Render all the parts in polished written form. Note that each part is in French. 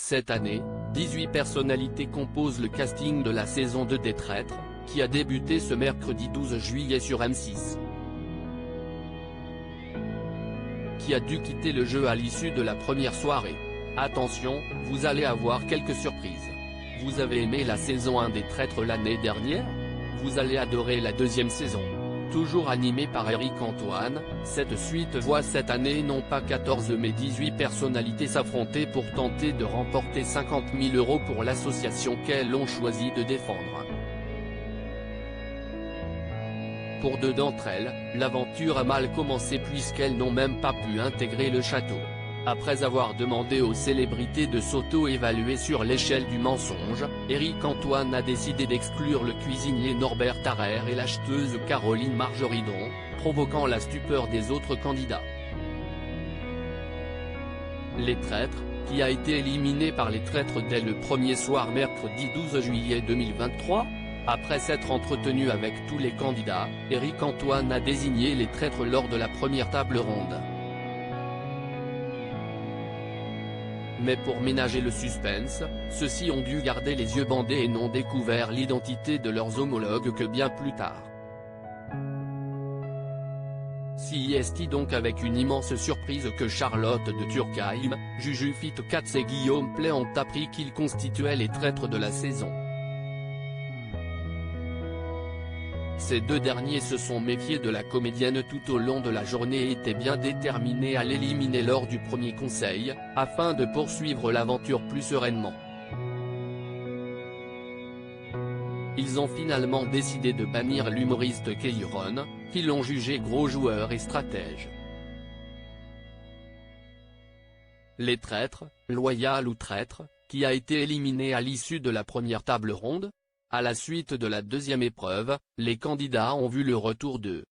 Cette année, 18 personnalités composent le casting de la saison 2 des Traîtres, qui a débuté ce mercredi 12 juillet sur M6. Qui a dû quitter le jeu à l'issue de la première soirée. Attention, vous allez avoir quelques surprises. Vous avez aimé la saison 1 des Traîtres l'année dernière? Vous allez adorer la deuxième saison. Toujours animée par Éric Antoine, cette suite voit cette année non pas 14 mais 18 personnalités s'affronter pour tenter de remporter 50 000 € pour l'association qu'elles ont choisi de défendre. Pour deux d'entre elles, l'aventure a mal commencé puisqu'elles n'ont même pas pu intégrer le château. Après avoir demandé aux célébrités de s'auto-évaluer sur l'échelle du mensonge, Éric Antoine a décidé d'exclure le cuisinier Norbert Tarrer et l'acheteuse Caroline Margeridon, provoquant la stupeur des autres candidats. Les Traîtres, qui a été éliminé par les Traîtres dès le premier soir mercredi 12 juillet 2023, après s'être entretenu avec tous les candidats, Éric Antoine a désigné les Traîtres lors de la première table ronde. Mais pour ménager le suspense, ceux-ci ont dû garder les yeux bandés et n'ont découvert l'identité de leurs homologues que bien plus tard. C'est donc avec une immense surprise que Charlotte de Turckheim, Juju Fittkatz et Guillaume Pley ont appris qu'ils constituaient les Traîtres de la saison. Ces deux derniers se sont méfiés de la comédienne tout au long de la journée et étaient bien déterminés à l'éliminer lors du premier conseil, afin de poursuivre l'aventure plus sereinement. Ils ont finalement décidé de bannir l'humoriste Keiron, qu'ils l'ont jugé gros joueur et stratège. Les Traîtres, loyal ou traître, qui a été éliminé à l'issue de la première table ronde? À la suite de la deuxième épreuve, les candidats ont vu le retour de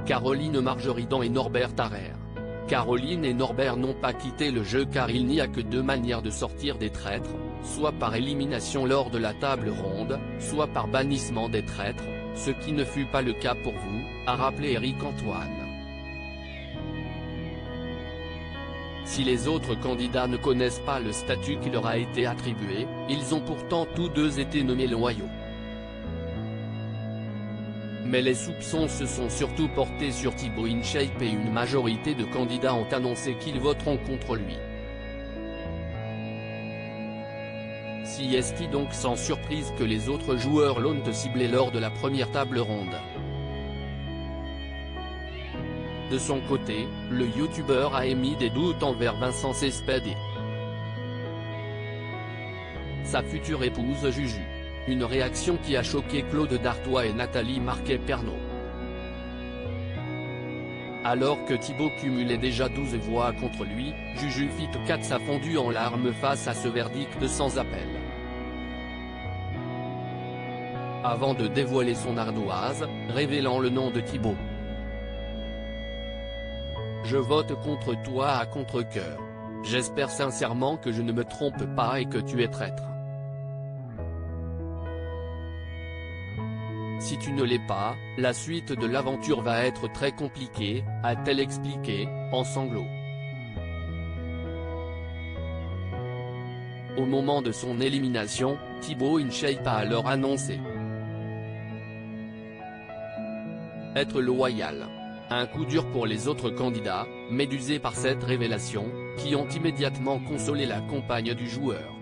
Caroline Margeridon et Norbert Tarrer. Caroline et Norbert n'ont pas quitté le jeu car il n'y a que deux manières de sortir des Traîtres, soit par élimination lors de la table ronde, soit par bannissement des Traîtres, ce qui ne fut pas le cas pour vous, a rappelé Éric Antoine. Si les autres candidats ne connaissent pas le statut qui leur a été attribué, ils ont pourtant tous deux été nommés loyaux. Mais les soupçons se sont surtout portés sur Thibaut InShape et une majorité de candidats ont annoncé qu'ils voteront contre lui. C'est donc sans surprise que les autres joueurs l'ont ciblé lors de la première table ronde. De son côté, le youtubeur a émis des doutes envers Vincent Cespedes et sa future épouse Juju. Une réaction qui a choqué Claude Dartois et Nathalie Marquet-Pernot. Alors que Thibaut cumulait déjà 12 voix contre lui, Juju Fittkatz a fondu en larmes face à ce verdict sans appel. Avant de dévoiler son ardoise, révélant le nom de Thibaut. Je vote contre toi à contre-cœur. J'espère sincèrement que je ne me trompe pas et que tu es traître. Si tu ne l'es pas, la suite de l'aventure va être très compliquée, a-t-elle expliqué, en sanglots. Au moment de son élimination, Thibaut InShape a alors annoncé être loyal. Un coup dur pour les autres candidats, médusés par cette révélation, qui ont immédiatement consolé la compagne du joueur.